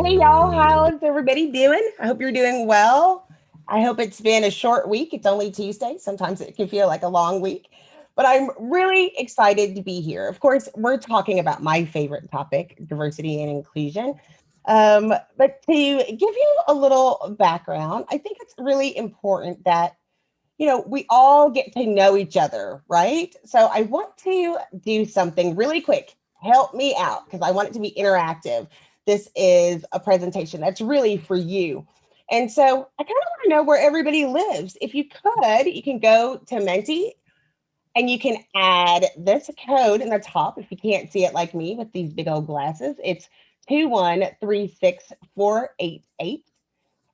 Hey y'all, how's everybody doing? I hope you're doing well. I hope it's been a short week. It's only Tuesday. Sometimes it can feel like a long week, but I'm really excited to be here. Of course, we're talking about my favorite topic, diversity and inclusion. But to give you a little background, I think it's really important that we all get to know each other, right? So I want to do something really quick. Help me out because I want it to be interactive. This is a presentation that's really for you. And so I kind of want to know where everybody lives. If you could, you can go to Menti and you can add this code in the top if you can't see it like me with these big old glasses. It's 2136488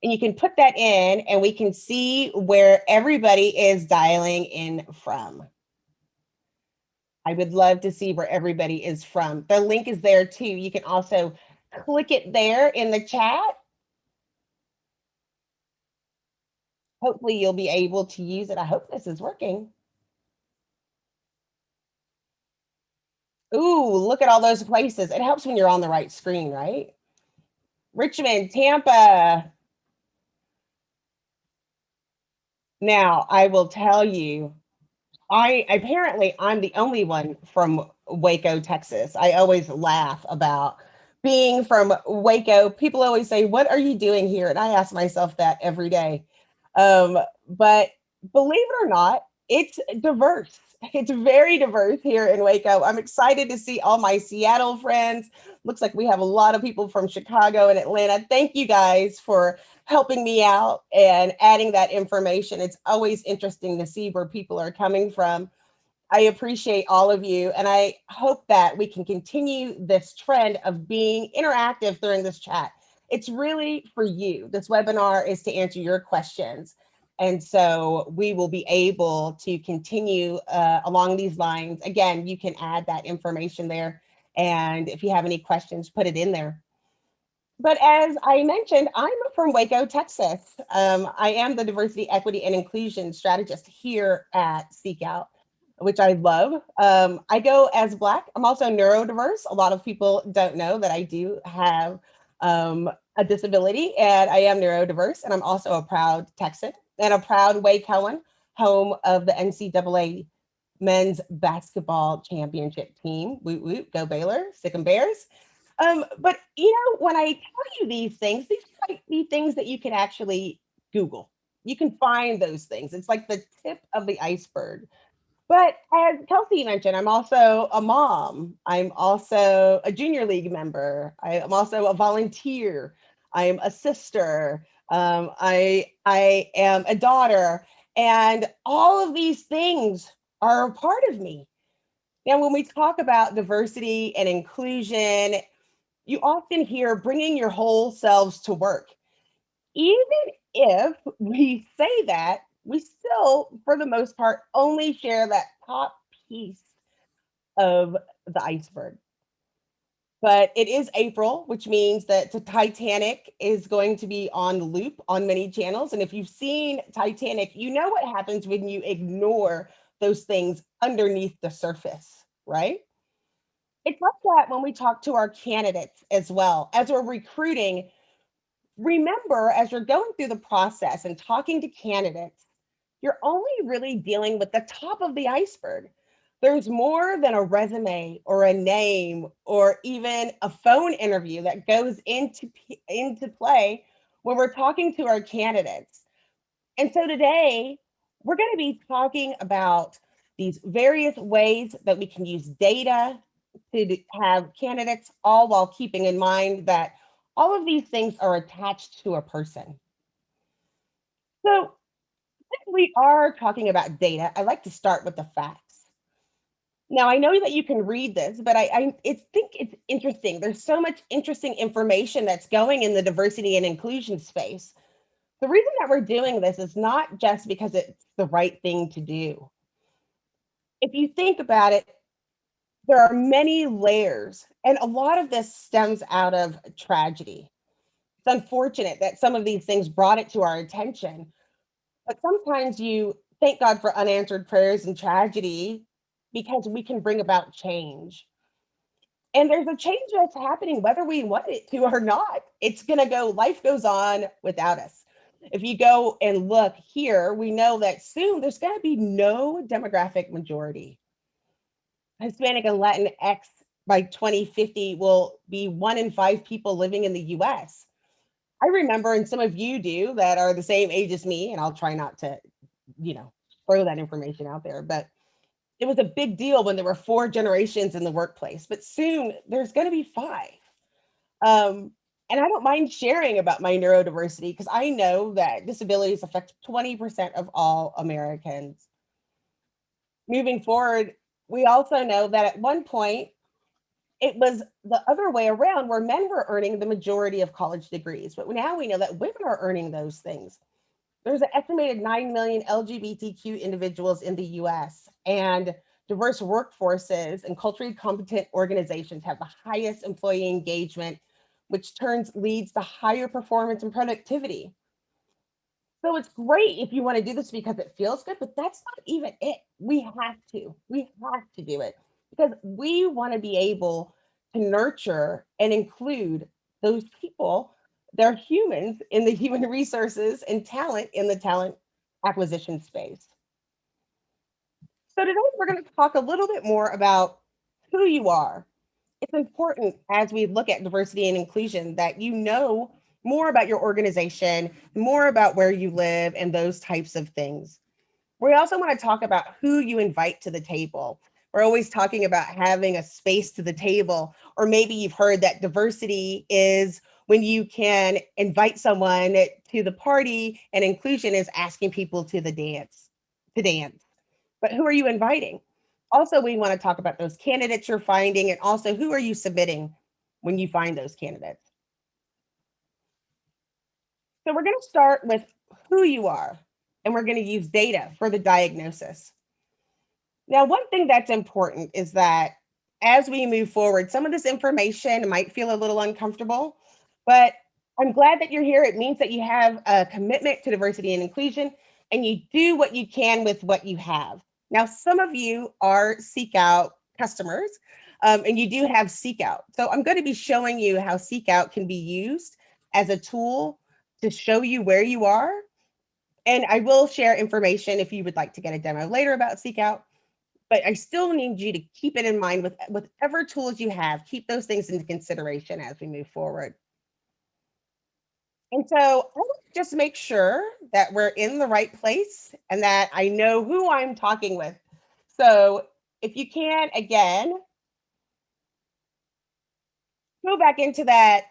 and you can put that in and we can see where everybody is dialing in from. I would love to see where everybody is from. The link is there too. You can also click it there in the chat. Hopefully you'll be able to use it. I hope this is working. Ooh, look at all those places. It helps when you're on the right screen, right? Richmond, Tampa. Now, I will tell you, I'm the only one from Waco, Texas. I always laugh about being from Waco. People always say, "What are you doing here?" And I ask myself that every day. But believe it or not, it's diverse. It's very diverse here in Waco. I'm excited to see all my Seattle friends. Looks like we have a lot of people from Chicago and Atlanta. Thank you guys for helping me out and adding that information. It's always interesting to see where people are coming from. I appreciate all of you, and I hope that we can continue this trend of being interactive during this chat. It's really for you. This webinar is to answer your questions. And so we will be able to continue along these lines. Again, you can add that information there. And if you have any questions, put it in there. But as I mentioned, I'm from Waco, Texas. I am the Diversity, Equity, and Inclusion Strategist here at SeekOut, which I love. I go as Black. I'm also neurodiverse. A lot of people don't know that I do have a disability and I am neurodiverse. And I'm also a proud Texan and a proud Wacoan, home of the NCAA men's basketball championship team. Woot woot, go Baylor, sick 'em Bears. But when I tell you these might be things that you can actually Google. You can find those things. It's like the tip of the iceberg. But as Kelsey mentioned, I'm also a mom. I'm also a junior league member. I am also a volunteer. I am a sister. I am a daughter, and all of these things are a part of me. Now, when we talk about diversity and inclusion, you often hear bringing your whole selves to work. Even if we say that, we still, for the most part, only share that top piece of the iceberg. But it is April, which means that the Titanic is going to be on loop on many channels. And if you've seen Titanic, you know what happens when you ignore those things underneath the surface, right? It's like that when we talk to our candidates as well. As we're recruiting, remember, as you're going through the process and talking to candidates, you're only really dealing with the top of the iceberg. There's more than a resume or a name or even a phone interview that goes into play when we're talking to our candidates. And so today, we're going to be talking about these various ways that we can use data to have candidates, all while keeping in mind that all of these things are attached to a person. So, if we are talking about data, I like to start with the facts. Now, I know that you can read this, but I think it's interesting. There's so much interesting information that's going in the diversity and inclusion space. The reason that we're doing this is not just because it's the right thing to do. If you think about it, there are many layers, and a lot of this stems out of tragedy. It's unfortunate that some of these things brought it to our attention, but sometimes you thank God for unanswered prayers and tragedy because we can bring about change. And there's a change that's happening whether we want it to or not. It's going to go, life goes on without us. If you go and look here, we know that soon there's going to be no demographic majority. Hispanic and Latinx by 2050 will be 1 in 5 people living in the US. I remember, and some of you do that are the same age as me, and I'll try not to, throw that information out there, but it was a big deal when there were 4 generations in the workplace, but soon there's going to be 5. And I don't mind sharing about my neurodiversity because I know that disabilities affect 20% of all Americans. Moving forward, we also know that at one point it was the other way around where men were earning the majority of college degrees, but now we know that women are earning those things. There's an estimated 9 million LGBTQ individuals in the US, and diverse workforces and culturally competent organizations have the highest employee engagement, which leads to higher performance and productivity. So it's great if you want to do this because it feels good, but that's not even it. We have to. We have to do it because we want to be able to nurture and include those people. They're humans in the human resources and talent in the talent acquisition space. So today we're going to talk a little bit more about who you are. It's important as we look at diversity and inclusion that you know more about your organization, more about where you live, and those types of things. We also want to talk about who you invite to the table. We're always talking about having a space to the table, or maybe you've heard that diversity is when you can invite someone to the party, and inclusion is asking people to dance. But who are you inviting? Also, we want to talk about those candidates you're finding, and also who are you submitting when you find those candidates. So we're going to start with who you are, and we're going to use data for the diagnosis. Now, one thing that's important is that as we move forward, some of this information might feel a little uncomfortable, but I'm glad that you're here. It means that you have a commitment to diversity and inclusion, and you do what you can with what you have. Now, some of you are SeekOut customers, and you do have SeekOut. So I'm going to be showing you how SeekOut can be used as a tool to show you where you are. And I will share information if you would like to get a demo later about SeekOut. But I still need you to keep it in mind with whatever tools you have. Keep those things into consideration as we move forward. And so I want to just make sure that we're in the right place and that I know who I'm talking with. So if you can, again, go back into that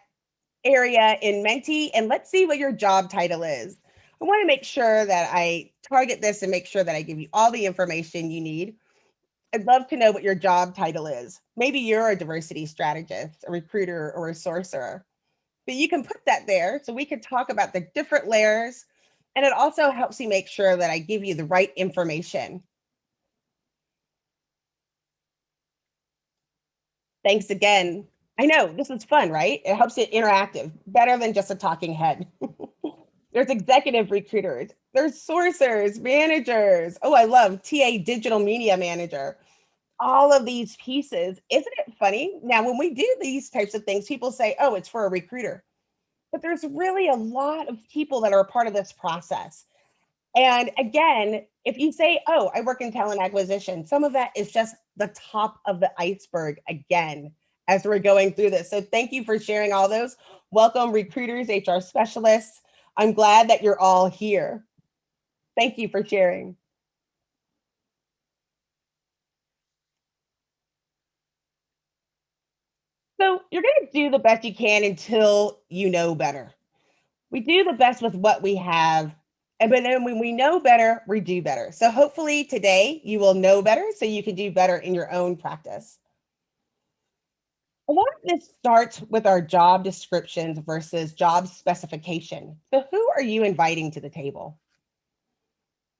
area in Menti and let's see what your job title is. I want to make sure that I target this and make sure that I give you all the information you need. I'd love to know what your job title is. Maybe you're a diversity strategist, a recruiter, or a sourcer. But you can put that there so we can talk about the different layers. And it also helps me make sure that I give you the right information. Thanks again. I know this is fun, right? It helps it interactive, better than just a talking head. There's executive recruiters, there's sourcers, managers. Oh, I love TA digital media manager. All of these pieces. Isn't it funny? Now, when we do these types of things, people say, oh, it's for a recruiter. But there's really a lot of people that are a part of this process. And again, if you say, oh, I work in talent acquisition, some of that is just the top of the iceberg again, as we're going through this. So thank you for sharing all those. Welcome, recruiters, HR specialists. I'm glad that you're all here. Thank you for sharing. So you're going to do the best you can until you know better. We do the best with what we have. But then when we know better, we do better. So hopefully today you will know better so you can do better in your own practice. A lot of this starts with our job descriptions versus job specification. So who are you inviting to the table?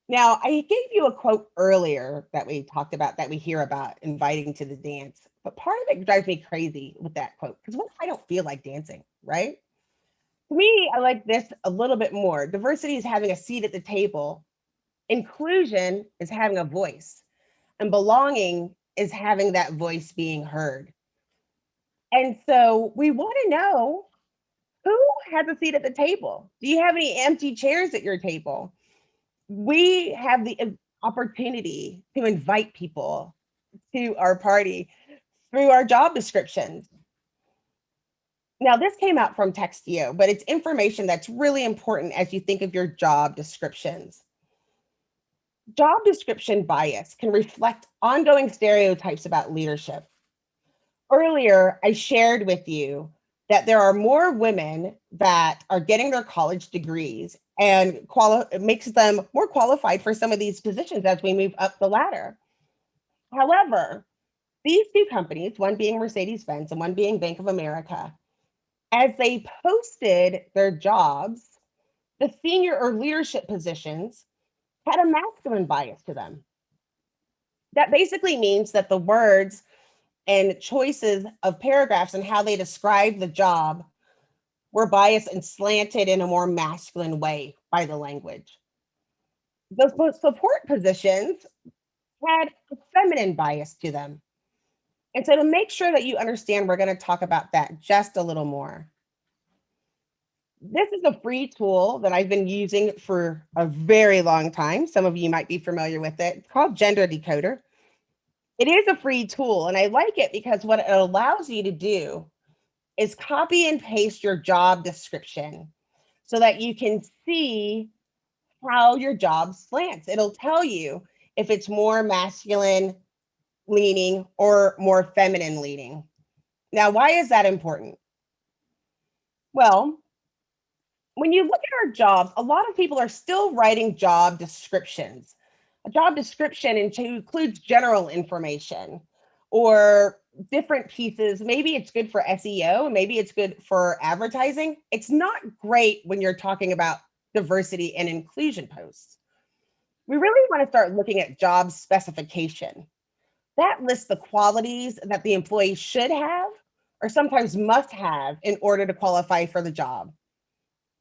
Now, I gave you a quote earlier that we talked about, that we hear about inviting to the dance. But part of it drives me crazy with that quote because what if I don't feel like dancing, right? To me, I like this a little bit more. Diversity is having a seat at the table. Inclusion is having a voice. And belonging is having that voice being heard. And so we want to know who has a seat at the table. Do you have any empty chairs at your table? We have the opportunity to invite people to our party through our job descriptions. Now, this came out from Textio, but it's information that's really important as you think of your job descriptions. Job description bias can reflect ongoing stereotypes about leadership. Earlier, I shared with you that there are more women that are getting their college degrees and it makes them more qualified for some of these positions as we move up the ladder. However, these two companies, one being Mercedes-Benz and one being Bank of America, as they posted their jobs, the senior or leadership positions had a masculine bias to them. That basically means that the words and choices of paragraphs and how they describe the job were biased and slanted in a more masculine way by the language. The support positions had a feminine bias to them. And so to make sure that you understand, we're going to talk about that just a little more. This is a free tool that I've been using for a very long time. Some of you might be familiar with it. It's called Gender Decoder. It is a free tool, and I like it because what it allows you to do is copy and paste your job description so that you can see how your job slants. It'll tell you if it's more masculine leaning or more feminine leaning. Now, why is that important? Well, when you look at our jobs, a lot of people are still writing job descriptions. A job description includes general information or different pieces. Maybe it's good for SEO, maybe it's good for advertising. It's not great when you're talking about diversity and inclusion posts. We really want to start looking at job specification. That lists the qualities that the employee should have or sometimes must have in order to qualify for the job.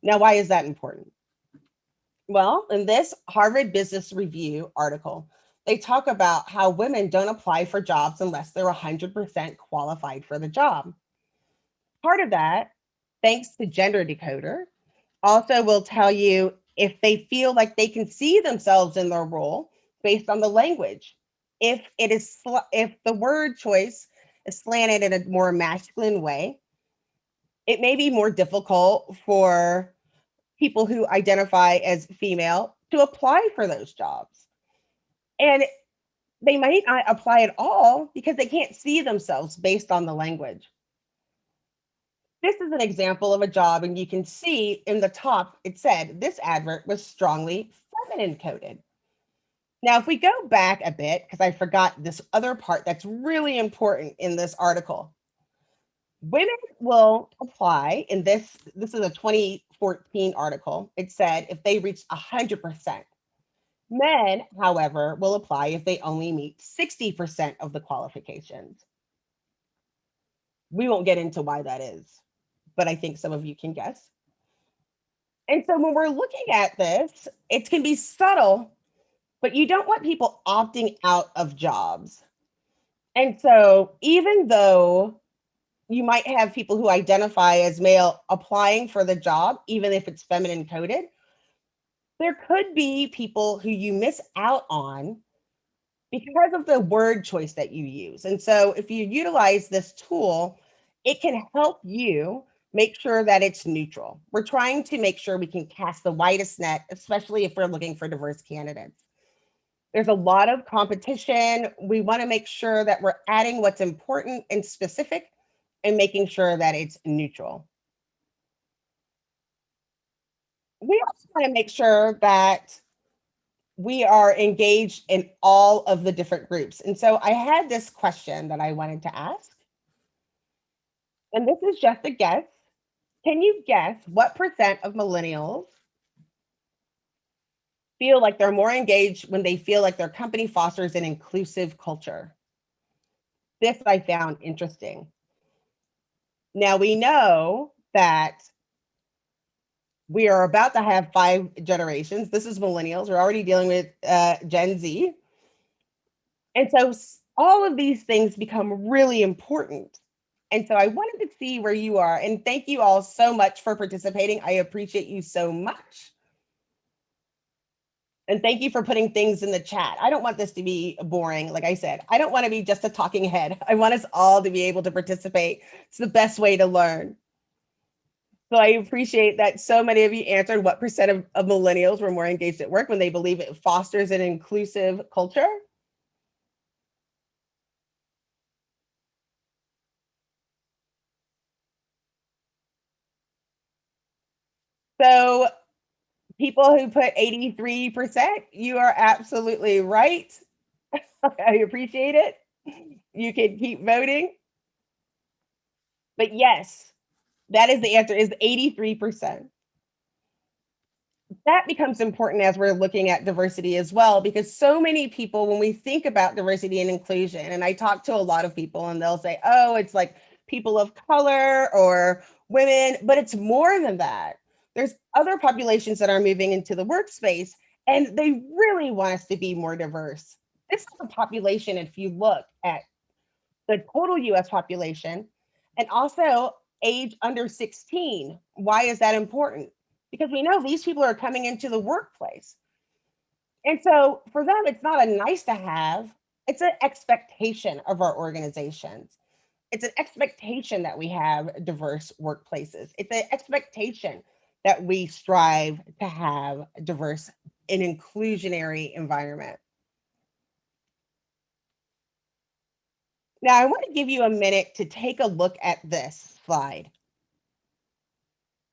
Now, why is that important? Well, in this Harvard Business Review article, they talk about how women don't apply for jobs unless they're 100% qualified for the job. Part of that, thanks to Gender Decoder, also will tell you if they feel like they can see themselves in their role based on the language. If the word choice is slanted in a more masculine way, it may be more difficult for people who identify as female to apply for those jobs. And they might not apply at all because they can't see themselves based on the language. This is an example of a job, and you can see in the top, it said this advert was strongly feminine coded. Now, if we go back a bit, because I forgot this other part that's really important in this article, women will apply in this is a 2014 article. It said if they reach 100%. Men, however, will apply if they only meet 60% of the qualifications. We won't get into why that is, but I think some of you can guess. And so when we're looking at this, it can be subtle, but you don't want people opting out of jobs. And so even though you might have people who identify as male applying for the job, even if it's feminine coded, there could be people who you miss out on because of the word choice that you use. And so if you utilize this tool, it can help you make sure that it's neutral. We're trying to make sure we can cast the widest net, especially if we're looking for diverse candidates. There's a lot of competition. We want to make sure that we're adding what's important and specific and making sure that it's neutral. We also want to make sure that we are engaged in all of the different groups. And so I had this question that I wanted to ask. And this is just a guess. Can you guess what percent of millennials feel like they're more engaged when they feel like their company fosters an inclusive culture? This I found interesting. Now we know that we are about to have 5 generations. This is millennials. We're already dealing with Gen Z. And so all of these things become really important. And so I wanted to see where you are. And thank you all so much for participating. I appreciate you so much. And thank you for putting things in the chat. I don't want this to be boring. Like I said, I don't want to be just a talking head. I want us all to be able to participate. It's the best way to learn. So I appreciate that so many of you answered what percent of millennials were more engaged at work when they believe it fosters an inclusive culture. So people who put 83%, you are absolutely right. I appreciate it. You can keep voting. But yes, that is the answer, is 83%. That becomes important as we're looking at diversity as well, because so many people, when we think about diversity and inclusion, and I talk to a lot of people and they'll say, oh, it's like people of color or women, but it's more than that. There's other populations that are moving into the workspace and they really want us to be more diverse. This is a population, if you look at the total US population and also age under 16. Why is that important? Because we know these people are coming into the workplace. And so for them, it's not a nice to have, it's an expectation of our organizations. It's an expectation that we have diverse workplaces. It's an expectation that we strive to have diverse and inclusionary environment. Now, I want to give you a minute to take a look at this slide.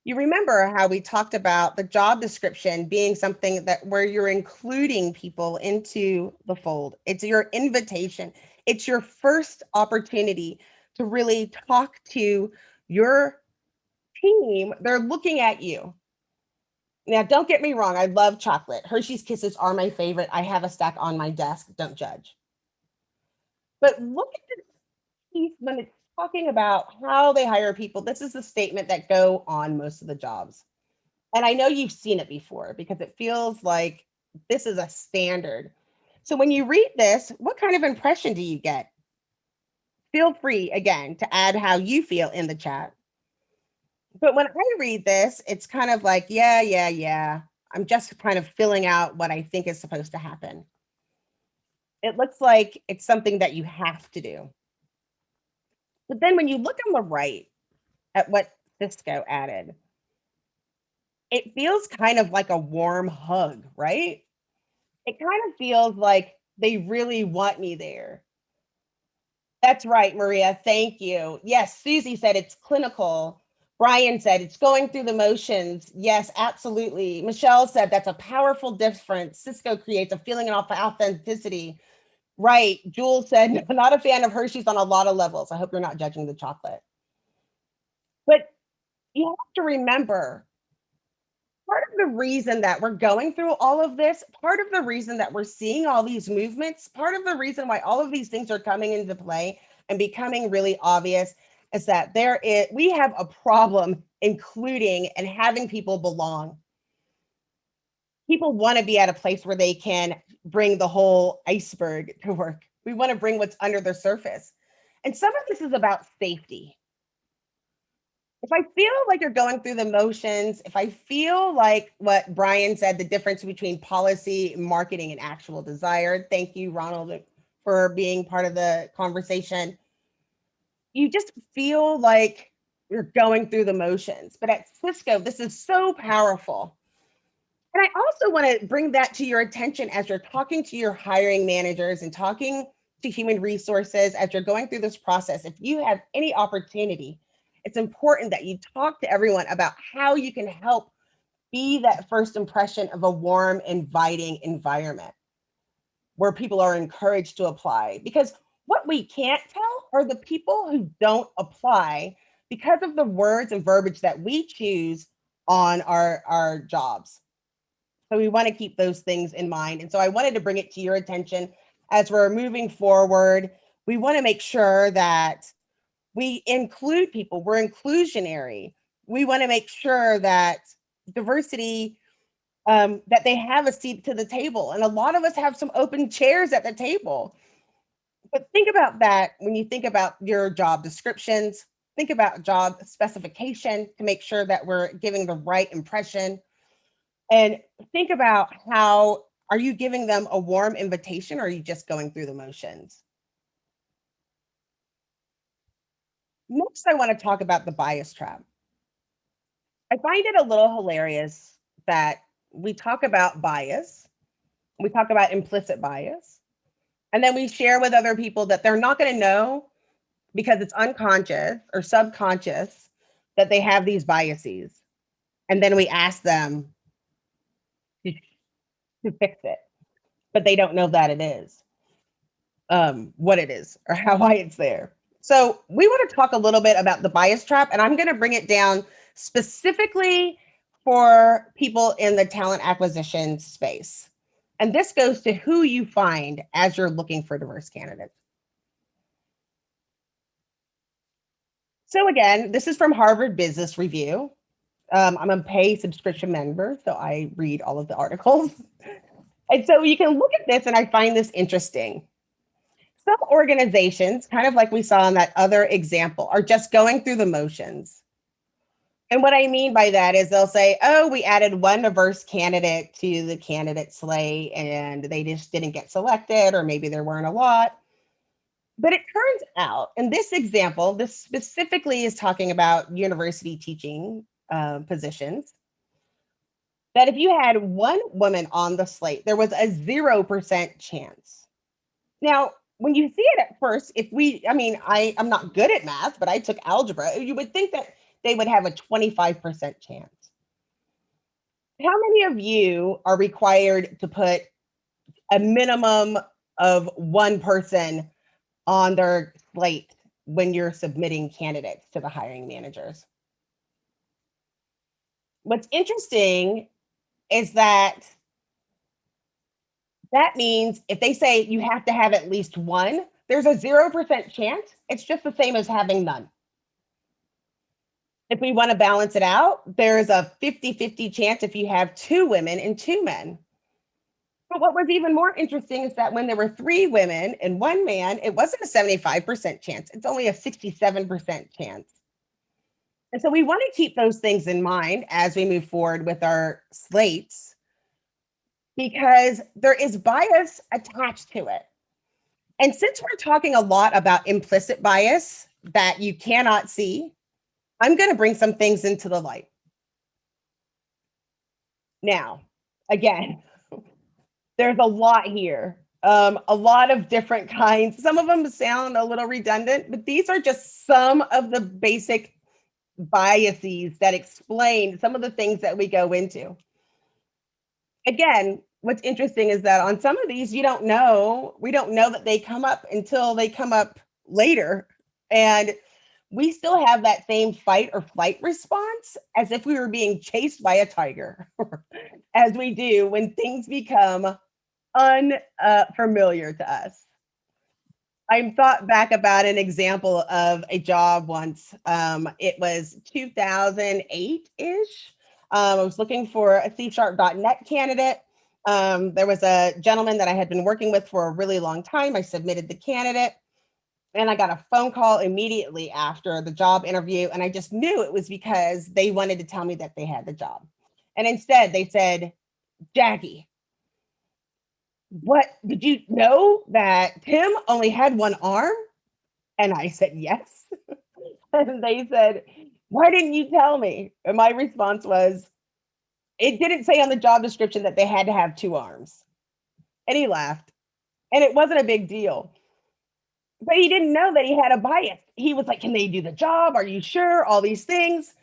You remember how we talked about the job description being something that where you're including people into the fold. It's your invitation. It's your first opportunity to really talk to your team. They're looking at you. Now, don't get me wrong. I love chocolate. Hershey's Kisses are my favorite. I have a stack on my desk. Don't judge. But look at the piece when it's talking about how they hire people. This is the statement that go on most of the jobs. And I know you've seen it before because it feels like this is a standard. So when you read this, what kind of impression do you get? Feel free again to add how you feel in the chat. But when I read this, it's kind of like, yeah. I'm just kind of filling out what I think is supposed to happen. It looks like it's something that you have to do. But then when you look on the right at what Cisco added, it feels kind of like a warm hug, right? It kind of feels like they really want me there. That's right, Maria. Thank you. Yes, Susie said it's clinical. Brian said it's going through the motions. Yes, absolutely. Michelle said that's a powerful difference. Cisco creates a feeling of authenticity. Right. Jules said, not a fan of Hershey's on a lot of levels. I hope you're not judging the chocolate. But you have to remember, part of the reason that we're going through all of this, part of the reason that we're seeing all these movements, part of the reason why all of these things are coming into play and becoming really obvious is that we have a problem including and having people belong. People want to be at a place where they can bring the whole iceberg to work. We want to bring what's under the surface. And some of this is about safety. If I feel like you're going through the motions, if I feel like what Brian said, the difference between policy, marketing, and actual desire, thank you, Ronald, for being part of the conversation. You just feel like you're going through the motions. But at Cisco, this is so powerful. And I also want to bring that to your attention as you're talking to your hiring managers and talking to human resources as you're going through this process. If you have any opportunity, it's important that you talk to everyone about how you can help be that first impression of a warm, inviting environment where people are encouraged to apply. Because what we can't tell are the people who don't apply because of the words and verbiage that we choose on our jobs. So we want to keep those things in mind. And so I wanted to bring it to your attention as we're moving forward. We want to make sure that we include people. We're inclusionary. We want to make sure that diversity, that they have a seat to the table. And a lot of us have some open chairs at the table. But think about that when you think about your job descriptions, think about job specification to make sure that we're giving the right impression. And think about how are you giving them a warm invitation or are you just going through the motions? Next, I want to talk about the bias trap. I find it a little hilarious that we talk about bias, we talk about implicit bias, and then we share with other people that they're not going to know because it's unconscious or subconscious that they have these biases. And then we ask them to, to fix it, but they don't know that it is what it is or how why it's there. So we want to talk a little bit about the bias trap, and I'm going to bring it down specifically for people in the talent acquisition space. And this goes to who you find as you're looking for diverse candidates. So again, this is from Harvard Business Review. I'm a paid subscription member, so I read all of the articles. And so you can look at this, and I find this interesting. Some organizations, kind of like we saw in that other example, are just going through the motions. And what I mean by that is they'll say, oh, we added one diverse candidate to the candidate slate and they just didn't get selected, or maybe there weren't a lot. But it turns out, in this example, this specifically is talking about university teaching positions, that if you had one woman on the slate, there was a 0% chance. Now, when you see it at first, I'm not good at math, but I took algebra. You would think that they would have a 25% chance. How many of you are required to put a minimum of one person on their slate when you're submitting candidates to the hiring managers? What's interesting is that means if they say you have to have at least one, there's a 0% chance. It's just the same as having none. If we want to balance it out, there's a 50-50 chance if you have two women and two men. But what was even more interesting is that when there were three women and one man, it wasn't a 75% chance. It's only a 67% chance. And so we want to keep those things in mind as we move forward with our slates, because there is bias attached to it. And since we're talking a lot about implicit bias that you cannot see, I'm going to bring some things into the light. Now, again, there's a lot here, a lot of different kinds. Some of them sound a little redundant, but these are just some of the basic biases that explain some of the things that we go into. Again, what's interesting is that on some of these, we don't know that they come up until they come up later. And we still have that same fight or flight response as if we were being chased by a tiger, as we do when things become unfamiliar to us. I thought back about an example of a job once. It was 2008-ish. I was looking for a C#.net candidate. There was a gentleman that I had been working with for a really long time. I submitted the candidate and I got a phone call immediately after the job interview. And I just knew it was because they wanted to tell me that they had the job. And instead they said, Jackye, what, did you know that Tim only had one arm? And I said, yes. And they said, why didn't you tell me? And my response was, it didn't say on the job description that they had to have two arms. And he laughed. And it wasn't a big deal. But he didn't know that he had a bias. He was like, can they do the job? Are you sure? All these things.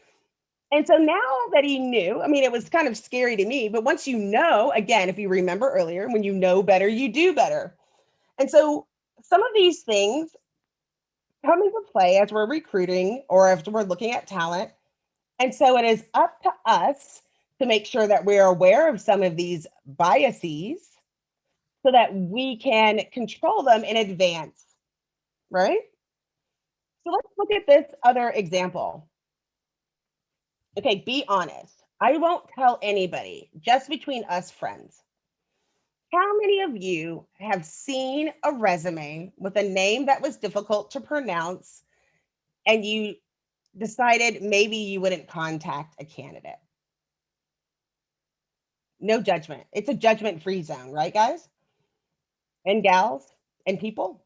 And so now that he knew, I mean, it was kind of scary to me, but once you know, again, if you remember earlier, when you know better, you do better. And so some of these things come into play as we're recruiting or as we're looking at talent. And so it is up to us to make sure that we're aware of some of these biases so that we can control them in advance, right? So let's look at this other example. Okay, be honest. I won't tell anybody, just between us friends. How many of you have seen a resume with a name that was difficult to pronounce and you decided maybe you wouldn't contact a candidate? No judgment. It's a judgment-free zone, right, guys and gals and people?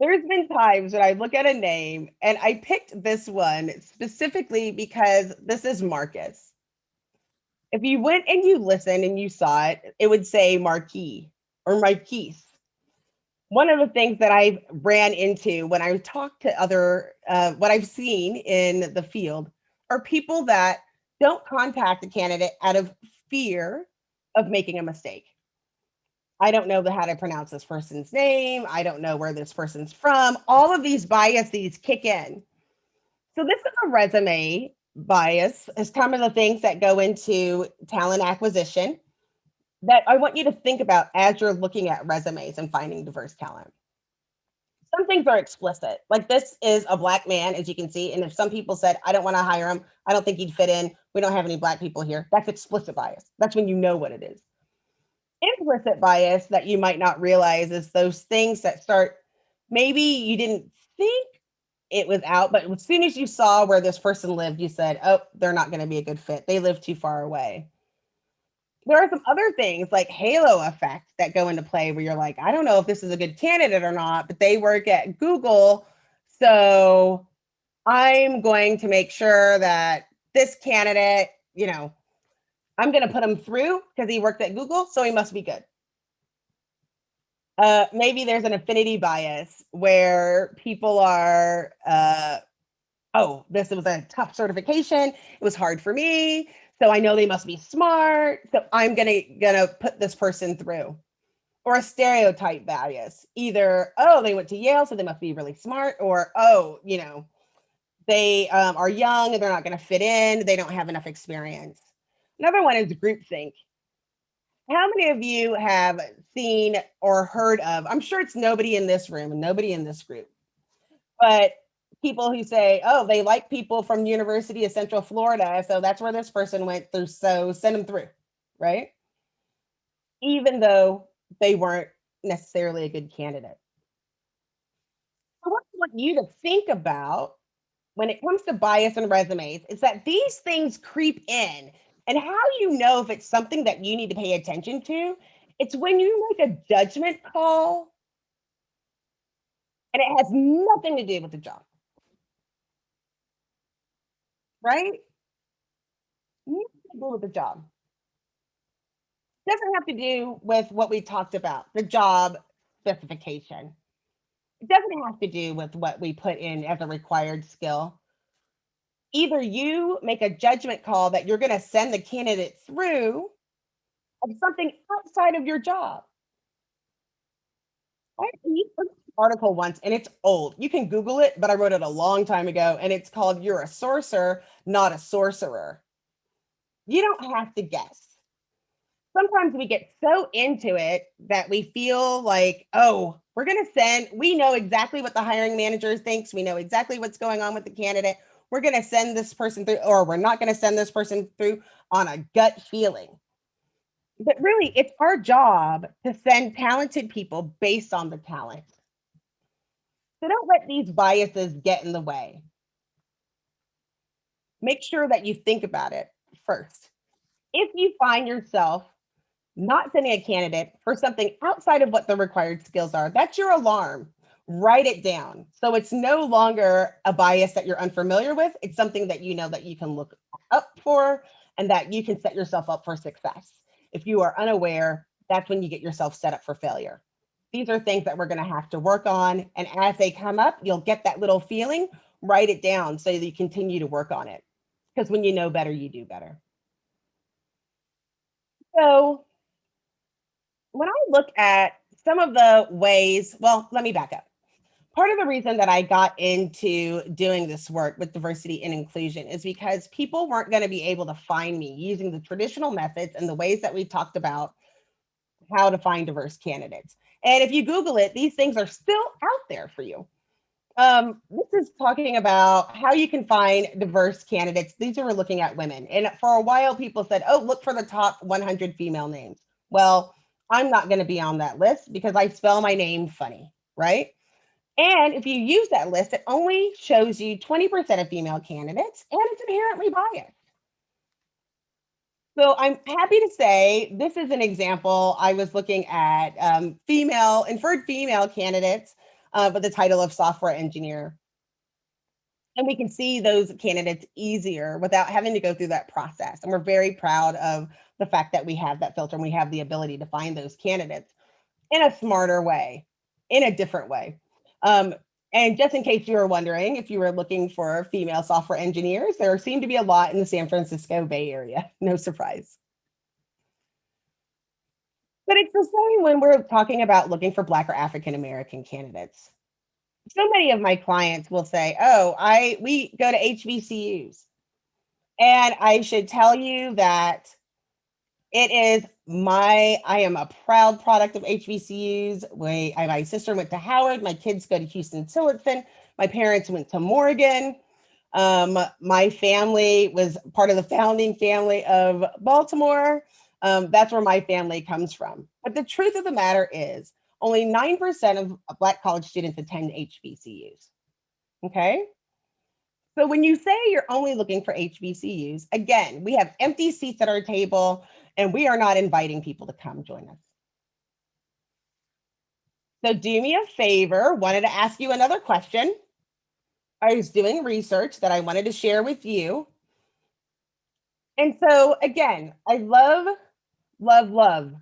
There's been times when I look at a name and I picked this one specifically because this is Marcus. If you went and you listened and you saw it, it would say Marquis or Marquise. One of the things that I ran into when I talk to other, what I've seen in the field are people that don't contact a candidate out of fear of making a mistake. I don't know how to pronounce this person's name. I don't know where this person's from. All of these biases kick in. So this is a resume bias. Is some of the things that go into talent acquisition that I want you to think about as you're looking at resumes and finding diverse talent. Some things are explicit. Like this is a Black man, as you can see. And if some people said, I don't want to hire him, I don't think he'd fit in, we don't have any Black people here, that's explicit bias. That's when you know what it is. Implicit bias that you might not realize is those things that start, maybe you didn't think it was out, but as soon as you saw where this person lived, you said, oh, they're not going to be a good fit. They live too far away. There are some other things like halo effect that go into play where you're like, I don't know if this is a good candidate or not, but they work at Google. So I'm going to make sure that this candidate, I'm going to put him through because he worked at Google. So he must be good. Maybe there's an affinity bias where people are, oh, this was a tough certification. It was hard for me. So I know they must be smart. So I'm gonna put this person through. Or a stereotype bias. Either, oh, they went to Yale, so they must be really smart, or oh, they are young and they're not gonna fit in, they don't have enough experience. Another one is groupthink. How many of you have seen or heard of, I'm sure it's nobody in this room and nobody in this group, but people who say, oh, they like people from University of Central Florida, so that's where this person went through, so send them through, right? Even though they weren't necessarily a good candidate. So what I want you to think about when it comes to bias and resumes is that these things creep in. And how you know if it's something that you need to pay attention to, it's when you make a judgment call and it has nothing to do with the job, right? Nothing to do with the job. It doesn't have to do with what we talked about, the job specification. It doesn't have to do with what we put in as a required skill. Either you make a judgment call that you're going to send the candidate through of something outside of your job. I read an article once and it's old. You can Google it, but I wrote it a long time ago and it's called You're a Sorcerer, Not a Sorcerer. You don't have to guess. Sometimes we get so into it that we feel like, oh, we're going to send, we know exactly what the hiring manager thinks. We know exactly what's going on with the candidate. We're going to send this person through, or we're not going to send this person through on a gut feeling. But really, it's our job to send talented people based on the talent. So don't let these biases get in the way. Make sure that you think about it first. If you find yourself not sending a candidate for something outside of what the required skills are, that's your alarm. Write it down. So it's no longer a bias that you're unfamiliar with. It's something that you know that you can look up for and that you can set yourself up for success. If you are unaware, that's when you get yourself set up for failure. These are things that we're going to have to work on. And as they come up, you'll get that little feeling, write it down so that you continue to work on it. Because when you know better, you do better. So when I look at some of the ways, well, let me back up. Part of the reason that I got into doing this work with diversity and inclusion is because people weren't going to be able to find me using the traditional methods and the ways that we talked about how to find diverse candidates. And if you Google it, these things are still out there for you. This is talking about how you can find diverse candidates. These are looking at women. And for a while, people said, oh, look for the top 100 female names. Well, I'm not going to be on that list because I spell my name funny, right? And if you use that list, it only shows you 20% of female candidates and it's inherently biased. So I'm happy to say this is an example. I was looking at inferred female candidates with the title of software engineer. And we can see those candidates easier without having to go through that process. And we're very proud of the fact that we have that filter and we have the ability to find those candidates in a smarter way, in a different way. Um, and just in case you were wondering, if you were looking for female software engineers, there seem to be a lot in the San Francisco Bay Area. No surprise. But it's the same when we're talking about looking for Black or African American candidates. So many of my clients will say, "Oh, we go to HBCUs," and I should tell you that I am a proud product of HBCUs. My sister went to Howard. My kids go to Houston-Tillotson. My parents went to Morgan. My family was part of the founding family of Baltimore. That's where my family comes from. But the truth of the matter is, only 9% of Black college students attend HBCUs. Okay? So when you say you're only looking for HBCUs, again, we have empty seats at our table and we are not inviting people to come join us. So do me a favor, wanted to ask you another question. I was doing research that I wanted to share with you. And so again, I love, love, love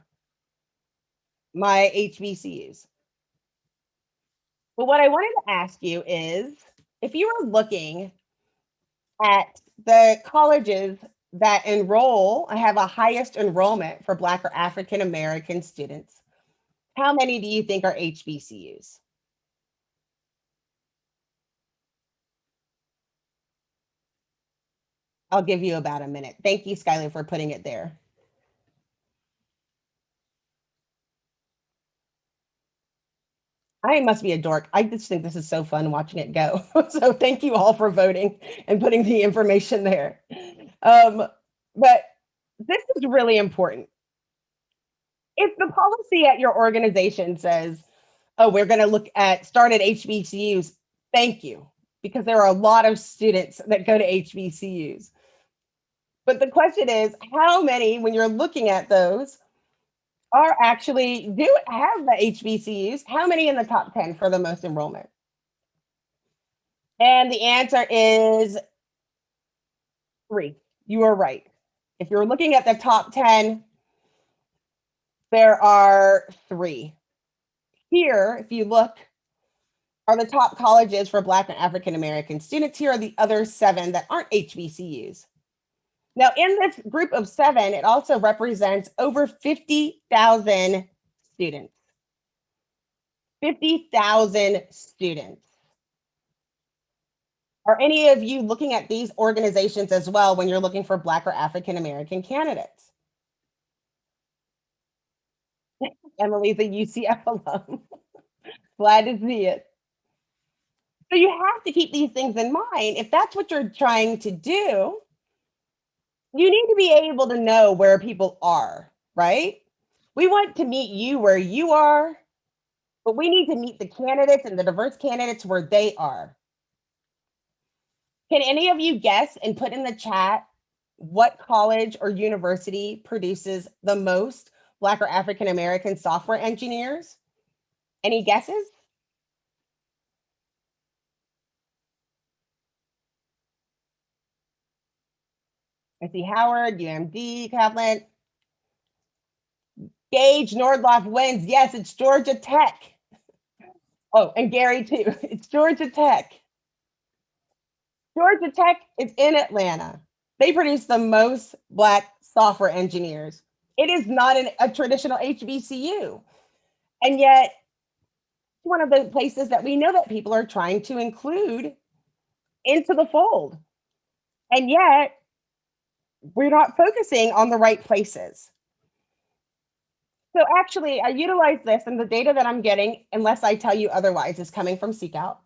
my HBCUs. But what I wanted to ask you is if you were looking at the colleges that have a highest enrollment for Black or African American students, how many do you think are HBCUs? I'll give you about a minute. Thank you, Skylar, for putting it there. I must be a dork. I just think this is so fun watching it go. So thank you all for voting and putting the information there. But this is really important. If the policy at your organization says, oh, we're going to start at HBCUs, thank you, because there are a lot of students that go to HBCUs. But the question is, how many, when you're looking at those, do have the HBCUs? How many in the top 10 for the most enrollment? And the answer is 3. You are right. If you're looking at the top 10, there are 3. Here, if you look, are the top colleges for Black and African American students. Here are the other 7 that aren't HBCUs. Now, in this group of 7, it also represents over 50,000 students. 50,000 students. Are any of you looking at these organizations as well when you're looking for Black or African American candidates? Emily's a UCF alum. Glad to see it. So you have to keep these things in mind. If that's what you're trying to do, you need to be able to know where people are, right? We want to meet you where you are, but we need to meet the candidates and the diverse candidates where they are. Can any of you guess and put in the chat what college or university produces the most Black or African American software engineers? Any guesses? I see Howard, UMD, Kaplan. Gage, Nordloff wins. Yes, it's Georgia Tech. Oh, and Gary too. It's Georgia Tech. Georgia Tech is in Atlanta. They produce the most Black software engineers. It is not a traditional HBCU. And yet, one of the places that we know that people are trying to include into the fold. And yet, we're not focusing on the right places. So actually, I utilize this, and the data that I'm getting, unless I tell you otherwise, is coming from SeekOut.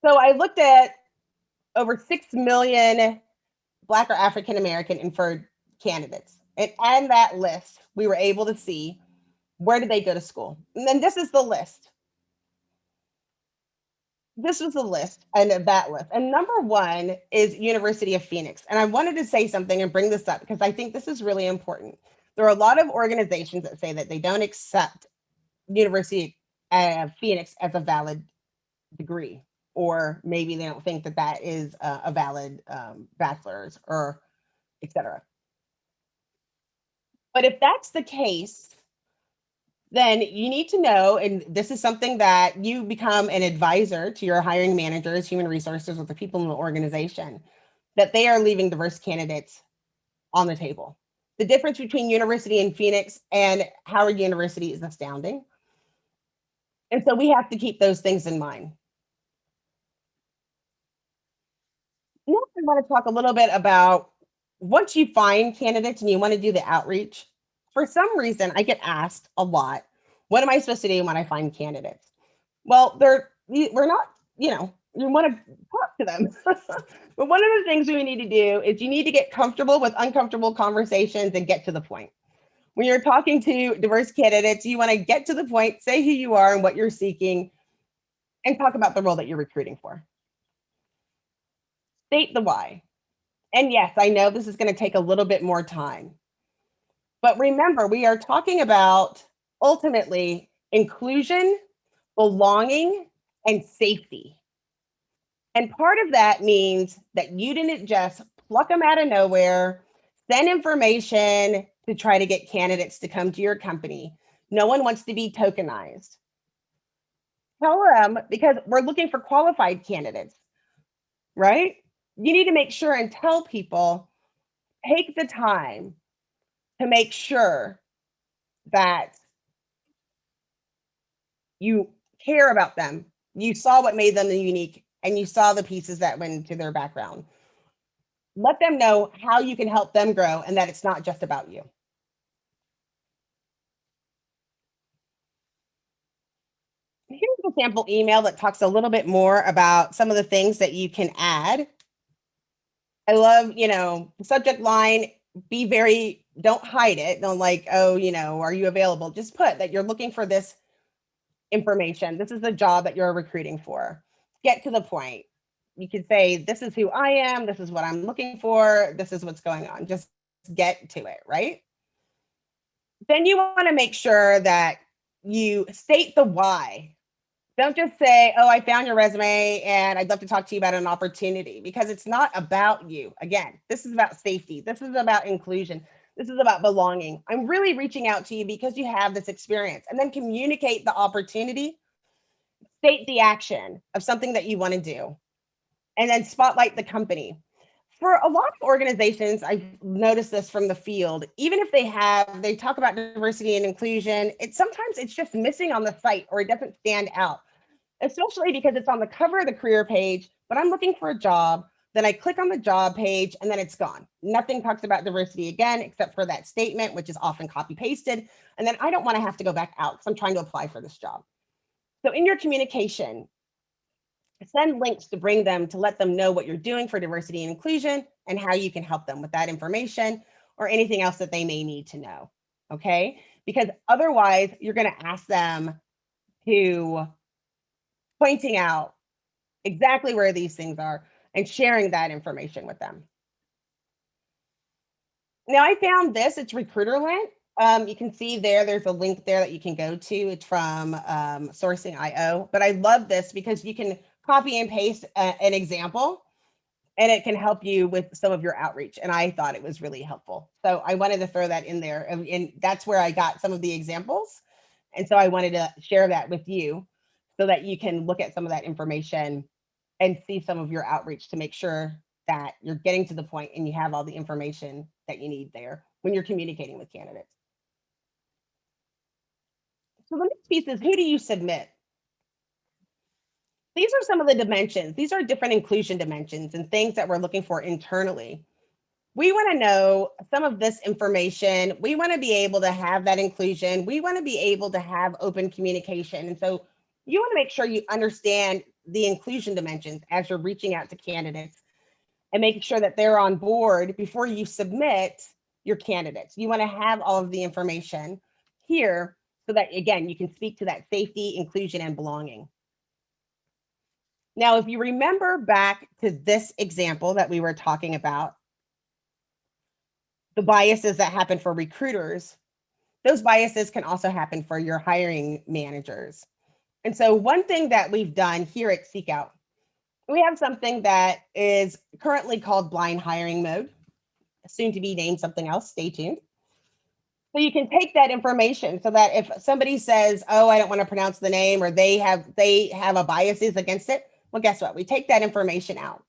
So I looked at over 6 million Black or African American inferred candidates. And on that list, we were able to see where did they go to school. And then this is the list. This was the list and that list. And number one is University of Phoenix. And I wanted to say something and bring this up because I think this is really important. There are a lot of organizations that say that they don't accept University of Phoenix as a valid degree, or maybe they don't think that that is a valid bachelor's or etc. But if that's the case, then you need to know, and this is something that you become an advisor to your hiring managers, human resources, with the people in the organization, that they are leaving diverse candidates on the table. The difference between University in Phoenix and Howard University is astounding. And so we have to keep those things in mind. Now I want to talk a little bit about once you find candidates and you want to do the outreach. For some reason, I get asked a lot, what am I supposed to do when I find candidates? Well, we're not, you want to talk to them. But one of the things we need to do is you need to get comfortable with uncomfortable conversations and get to the point. When you're talking to diverse candidates, you want to get to the point, say who you are and what you're seeking, and talk about the role that you're recruiting for. State the why. And yes, I know this is going to take a little bit more time. But remember, we are talking about ultimately inclusion, belonging, and safety. And part of that means that you didn't just pluck them out of nowhere, send information to try to get candidates to come to your company. No one wants to be tokenized. Tell them, because we're looking for qualified candidates, right? You need to make sure and tell people, take the time to make sure that you care about them. You saw what made them unique and you saw the pieces that went into their background. Let them know how you can help them grow and that it's not just about you. Here's a sample email that talks a little bit more about some of the things that you can add. I love, the subject line, don't hide it. Don't like, oh, are you available? Just put that you're looking for this information. This is the job that you're recruiting for. Get to the point. You could say, this is who I am. This is what I'm looking for. This is what's going on. Just get to it, right? Then you want to make sure that you state the why. Don't just say, oh, I found your resume and I'd love to talk to you about an opportunity, because it's not about you. Again, this is about safety. This is about inclusion. This is about belonging. I'm really reaching out to you because you have this experience. And then communicate the opportunity, state the action of something that you want to do, and then spotlight the company. For a lot of organizations, I've noticed this from the field, even if they talk about diversity and inclusion, sometimes it's just missing on the site or it doesn't stand out, especially because it's on the cover of the career page, but I'm looking for a job. Then I click on the job page and then it's gone. Nothing talks about diversity again, except for that statement, which is often copy pasted. And then I don't want to have to go back out because I'm trying to apply for this job. So in your communication, send links to bring them, to let them know what you're doing for diversity and inclusion and how you can help them with that information or anything else that they may need to know. Okay? Because otherwise, you're going to ask them to pointing out exactly where these things are and sharing that information with them. Now, I found this, it's Recruiterlint. You can see there's a link there that you can go to. It's from Sourcing.io. But I love this because you can copy and paste an example and it can help you with some of your outreach. And I thought it was really helpful. So I wanted to throw that in there. And that's where I got some of the examples. And so I wanted to share that with you so that you can look at some of that information and see some of your outreach to make sure that you're getting to the point and you have all the information that you need there when you're communicating with candidates. So the next piece is, who do you submit? These are some of the dimensions. These are different inclusion dimensions and things that we're looking for internally. We want to know some of this information. We want to be able to have that inclusion. We want to be able to have open communication. And so you want to make sure you understand the inclusion dimensions as you're reaching out to candidates and making sure that they're on board before you submit your candidates. You want to have all of the information here so that, again, you can speak to that safety, inclusion, and belonging. Now, if you remember back to this example that we were talking about, the biases that happen for recruiters, those biases can also happen for your hiring managers. And so one thing that we've done here at SeekOut, we have something that is currently called blind hiring mode, soon to be named something else. Stay tuned. So you can take that information so that if somebody says, oh, I don't want to pronounce the name, or they have a biases against it, well, guess what? We take that information out.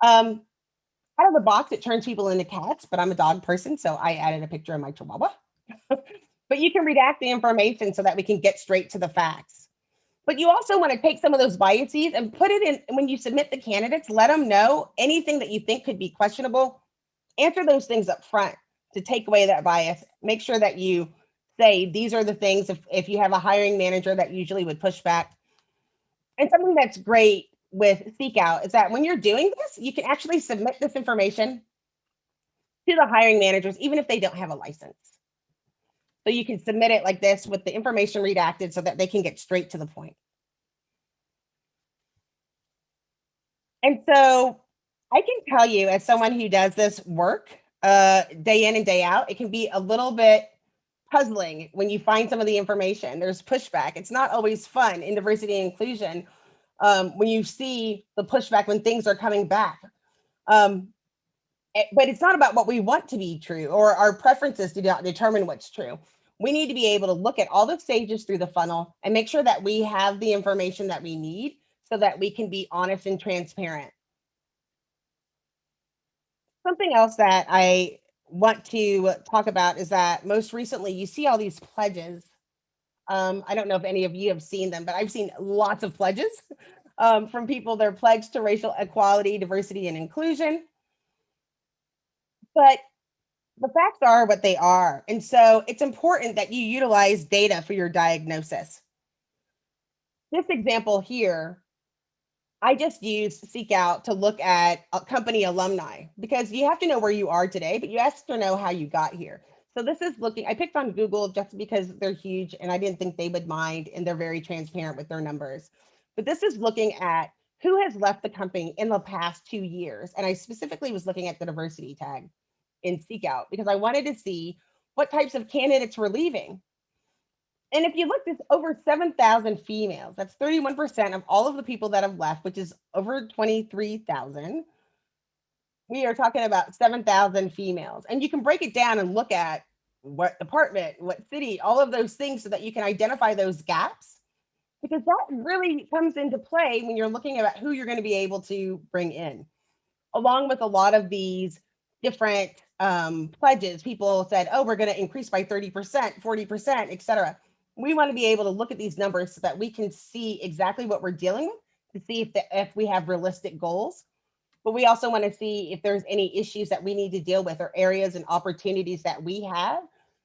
Out of the box, it turns people into cats, but I'm a dog person, so I added a picture of my chihuahua. But you can redact the information so that we can get straight to the facts. But you also want to take some of those biases and put it in when you submit the candidates, let them know anything that you think could be questionable. Answer those things up front to take away that bias. Make sure that you say, these are the things, if you have a hiring manager that usually would push back. And something that's great with SeekOut is that when you're doing this, you can actually submit this information to the hiring managers, even if they don't have a license. So you can submit it like this with the information redacted so that they can get straight to the point. And so I can tell you, as someone who does this work day in and day out, it can be a little bit puzzling when you find some of the information. There's pushback. It's not always fun in diversity and inclusion when you see the pushback when things are coming back. But it's not about what we want to be true or our preferences to determine what's true. We need to be able to look at all the stages through the funnel and make sure that we have the information that we need so that we can be honest and transparent. Something else that I want to talk about is that most recently you see all these pledges. I don't know if any of you have seen them, but I've seen lots of pledges from people. They're pledged to racial equality, diversity, and inclusion. But the facts are what they are. And so it's important that you utilize data for your diagnosis. This example here, I just used SeekOut to look at a company alumni because you have to know where you are today, but you have to know how you got here. So this is looking, I picked on Google just because they're huge and I didn't think they would mind, and they're very transparent with their numbers. But this is looking at who has left the company in the past 2 years. And I specifically was looking at the diversity tag in SeekOut because I wanted to see what types of candidates were leaving. And if you look, there's over 7,000 females. That's 31% of all of the people that have left, which is over 23,000. We are talking about 7,000 females. And you can break it down and look at what department, what city, all of those things so that you can identify those gaps, because that really comes into play when you're looking at who you're going to be able to bring in. Along with a lot of these different pledges, people said, oh, we're going to increase by 30%, 40%, et cetera. We want to be able to look at these numbers so that we can see exactly what we're dealing with, to see if we have realistic goals. But we also want to see if there's any issues that we need to deal with or areas and opportunities that we have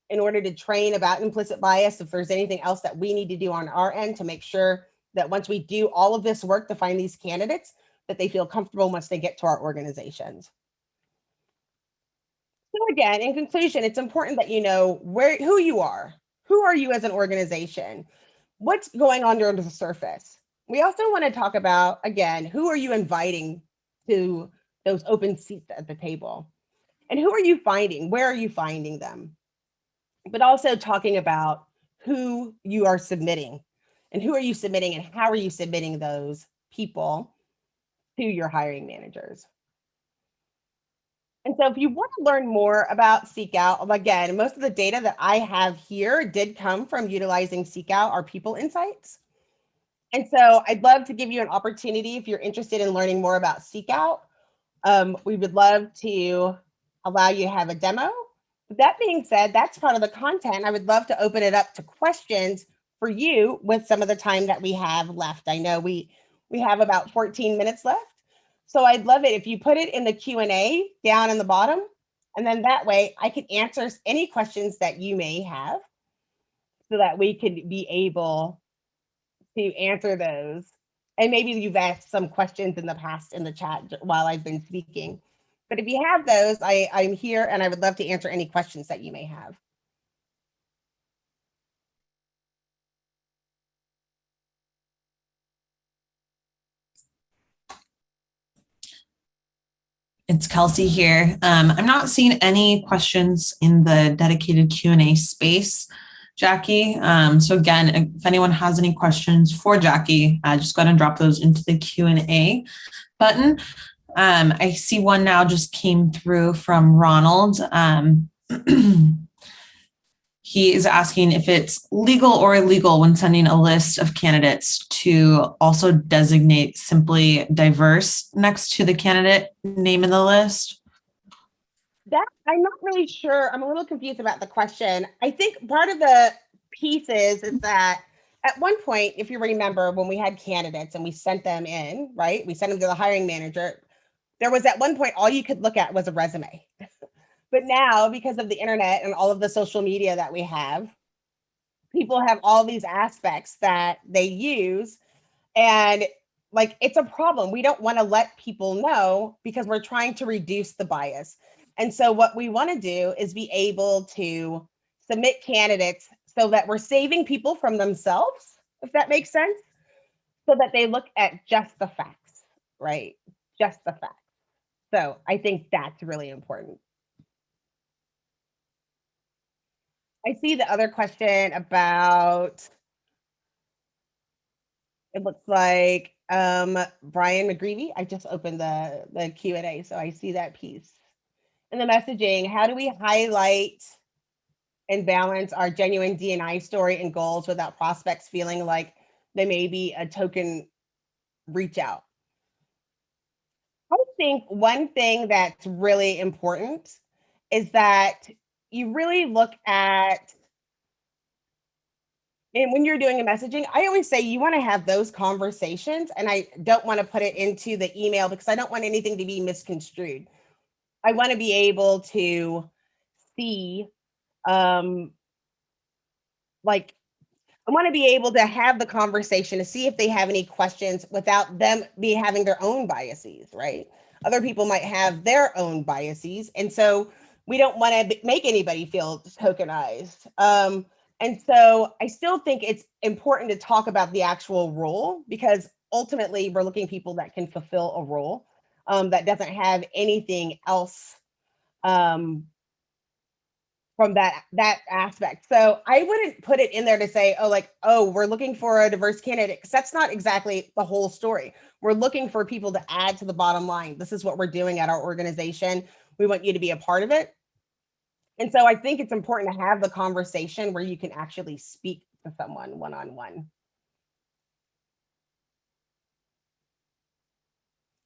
in order to train about implicit bias, if there's anything else that we need to do on our end to make sure that once we do all of this work to find these candidates, that they feel comfortable once they get to our organizations. So again, in conclusion, it's important that you know who you are. Who are you as an organization? What's going on under the surface? We also want to talk about, again, who are you inviting to those open seats at the table? And who are you finding? Where are you finding them? But also talking about who you are submitting and who are you submitting and how are you submitting those people to your hiring managers. And so if you want to learn more about SeekOut, again, most of the data that I have here did come from utilizing SeekOut, our people insights. And so I'd love to give you an opportunity if you're interested in learning more about SeekOut. We would love to allow you to have a demo. With that being said, that's part of the content. I would love to open it up to questions for you with some of the time that we have left. I know we have about 14 minutes left. So I'd love it if you put it in the Q&A down in the bottom, and then that way I can answer any questions that you may have so that we could be able to answer those. And maybe you've asked some questions in the past in the chat while I've been speaking. But if you have those, I'm here and I would love to answer any questions that you may have. It's Kelsey here. I'm not seeing any questions in the dedicated Q&A space, Jackye. So again, if anyone has any questions for Jackye, just go ahead and drop those into the Q&A button. I see one now just came through from Ronald. He is asking if it's legal or illegal when sending a list of candidates to also designate simply diverse next to the candidate name in the list. That I'm not really sure. I'm a little confused about the question. I think part of the piece is that at one point, if you remember, when we had candidates and we sent them in, right? We sent them to the hiring manager. There was at one point all you could look at was a resume. But now, because of the internet and all of the social media that we have, people have all these aspects that they use. And like, it's a problem. We don't want to let people know because we're trying to reduce the bias. And so, what we want to do is be able to submit candidates so that we're saving people from themselves, if that makes sense, so that they look at just the facts, right? Just the facts. So, I think that's really important. I see the other question about, it looks like Brian McGreevy. I just opened the Q&A, so I see that piece. And the messaging, how do we highlight and balance our genuine D&I story and goals without prospects feeling like they may be a token reach out? I think one thing that's really important is that you really look at, and when you're doing a messaging, I always say you want to have those conversations, and I don't want to put it into the email because I don't want anything to be misconstrued. I want to be able to see, like, I want to be able to have the conversation to see if they have any questions without them be having their own biases, right? Other people might have their own biases. And so we don't want to make anybody feel tokenized. And so I still think it's important to talk about the actual role because ultimately we're looking people that can fulfill a role that doesn't have anything else from that aspect. So I wouldn't put it in there to say, oh, like, oh, we're looking for a diverse candidate, because that's not exactly the whole story. We're looking for people to add to the bottom line. This is what we're doing at our organization. We want you to be a part of it. And so I think it's important to have the conversation where you can actually speak to someone one-on-one.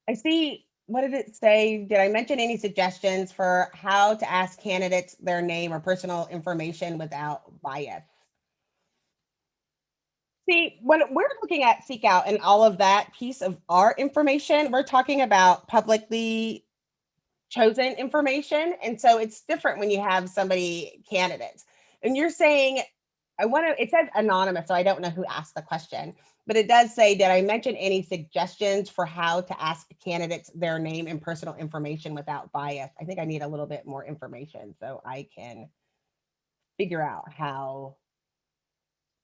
I see, what did it say? Did I mention any suggestions for how to ask candidates their name or personal information without bias? See, when we're looking at SeekOut and all of that piece of our information, we're talking about publicly chosen information. And so it's different when you have somebody candidates. And you're saying, I want to, it says anonymous, so I don't know who asked the question, but it does say, did I mention any suggestions for how to ask candidates their name and personal information without bias? I think I need a little bit more information so I can figure out how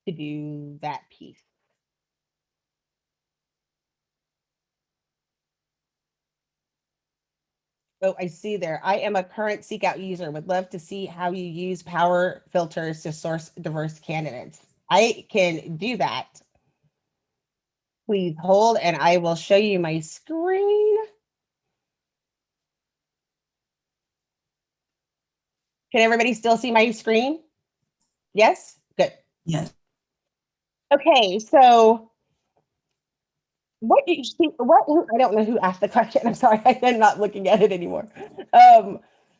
to do that piece. Oh, I see there. I am a current SeekOut user. Would love to see how you use power filters to source diverse candidates. I can do that. Please hold and I will show you my screen. Can everybody still see my screen? Yes? Good. Yes. Okay, so what you see, I don't know who asked the question. I'm sorry, I'm not looking at it anymore.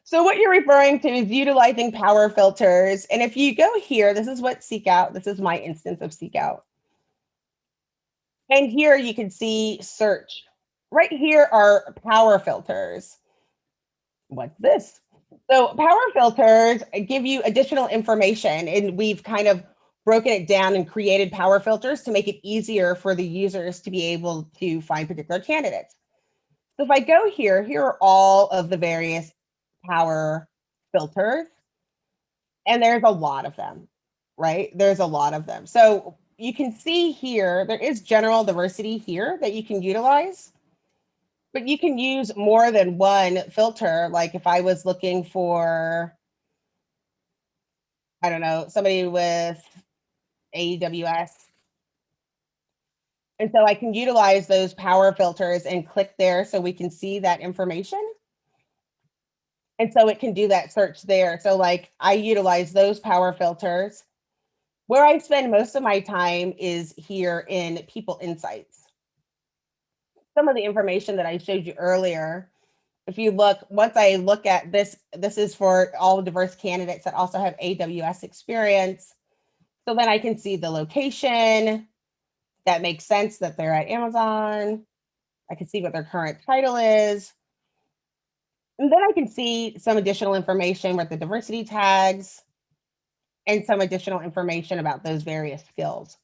So what you're referring to is utilizing power filters. And if you go here, this is what SeekOut, this is my instance of SeekOut. And here you can see search. Right here are power filters. What's this? So power filters give you additional information, and we've kind of broken it down and created power filters to make it easier for the users to be able to find particular candidates. So if I go here, here are all of the various power filters, and there's a lot of them, right? There's a lot of them. So you can see here, there is general diversity here that you can utilize, but you can use more than one filter. Like if I was looking for, I don't know, somebody with AWS. And so I can utilize those power filters and click there so we can see that information. And so it can do that search there. So like I utilize those power filters. Where I spend most of my time is here in People Insights. Some of the information that I showed you earlier, if you look, once I look at this, this is for all diverse candidates that also have AWS experience. So then I can see the location. That makes sense that they're at Amazon. I can see what their current title is. And then I can see some additional information with the diversity tags and some additional information about those various skills.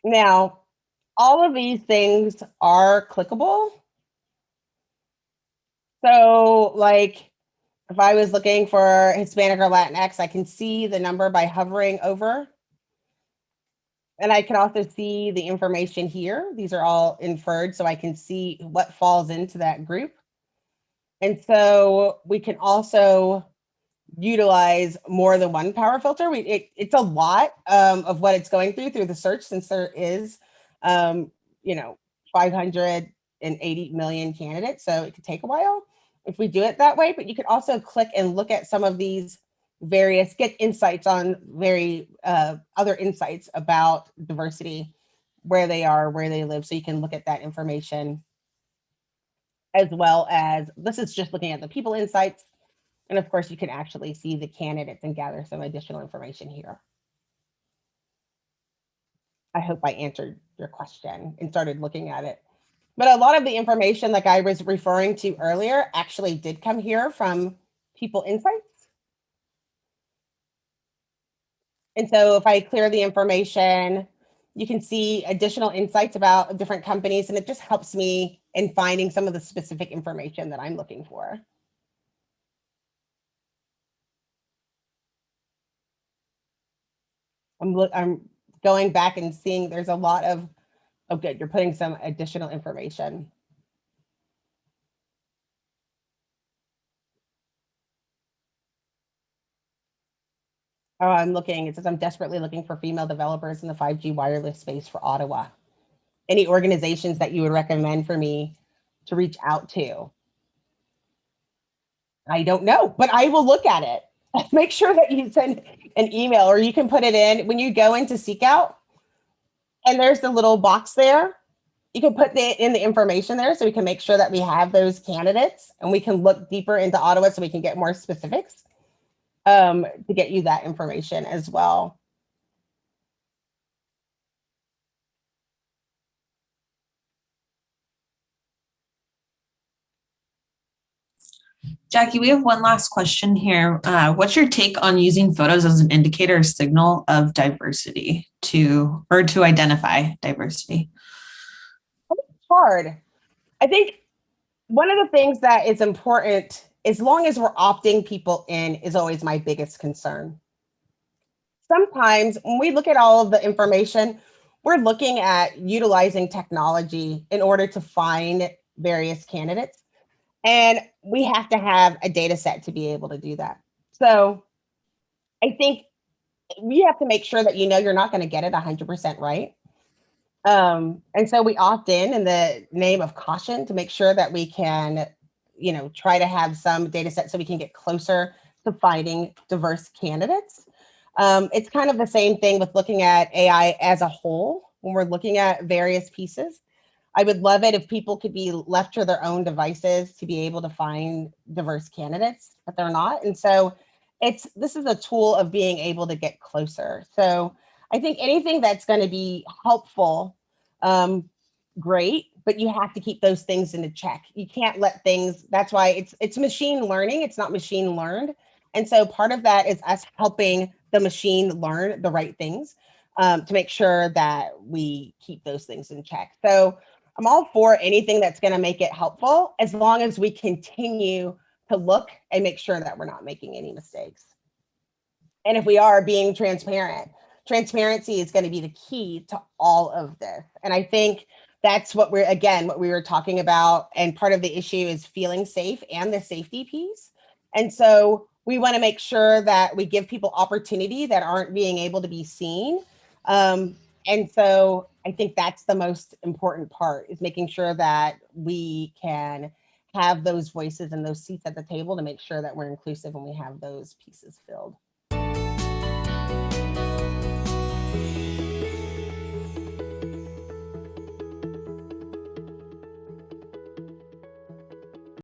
Now, all of these things are clickable. So like if I was looking for Hispanic or Latinx, I can see the number by hovering over. And I can also see the information here. These are all inferred, so I can see what falls into that group. And so we can also utilize more than one power filter. It's a lot of what it's going through the search, since there is, 580 million candidates. So it could take a while if we do it that way. But you could also click and look at some of these various, get insights on other insights about diversity, where they are, where they live. So you can look at that information, as well as this is just looking at the people insights. And of course, you can actually see the candidates and gather some additional information here. I hope I answered your question and started looking at it. But a lot of the information, like I was referring to earlier, actually did come here from People Insights. And so if I clear the information, you can see additional insights about different companies, and it just helps me in finding some of the specific information that I'm looking for. I'm going back and seeing there's a lot of, oh good, you're putting some additional information. Oh, I'm looking, it says I'm desperately looking for female developers in the 5G wireless space for Ottawa. Any organizations that you would recommend for me to reach out to? I don't know, but I will look at it. Make sure that you send an email, or you can put it in when you go into SeekOut, and there's the little box there. You can put in the information there so we can make sure that we have those candidates, and we can look deeper into Ottawa so we can get more specifics to get you that information as well. Jackye, we have one last question here. What's your take on using photos as an indicator or signal of diversity to identify diversity? It's hard. I think one of the things that is important, as long as we're opting people in, is always my biggest concern. Sometimes when we look at all of the information, we're looking at utilizing technology in order to find various candidates. And we have to have a data set to be able to do that. So I think we have to make sure that you're not going to get it 100% right. And so we opt in the name of caution to make sure that we can, try to have some data set so we can get closer to finding diverse candidates. It's kind of the same thing with looking at AI as a whole when we're looking at various pieces. I would love it if people could be left to their own devices to be able to find diverse candidates, but they're not. And so this is a tool of being able to get closer. So I think anything that's going to be helpful, great, but you have to keep those things in check. You can't let things, that's why it's machine learning, it's not machine learned. And so part of that is us helping the machine learn the right things to make sure that we keep those things in check. So I'm all for anything that's going to make it helpful, as long as we continue to look and make sure that we're not making any mistakes. And if we are, being transparent. Transparency is going to be the key to all of this. And I think that's what what we were talking about. And part of the issue is feeling safe and the safety piece. And so we want to make sure that we give people opportunity that aren't being able to be seen. And so I think that's the most important part, is making sure that we can have those voices and those seats at the table to make sure that we're inclusive and we have those pieces filled.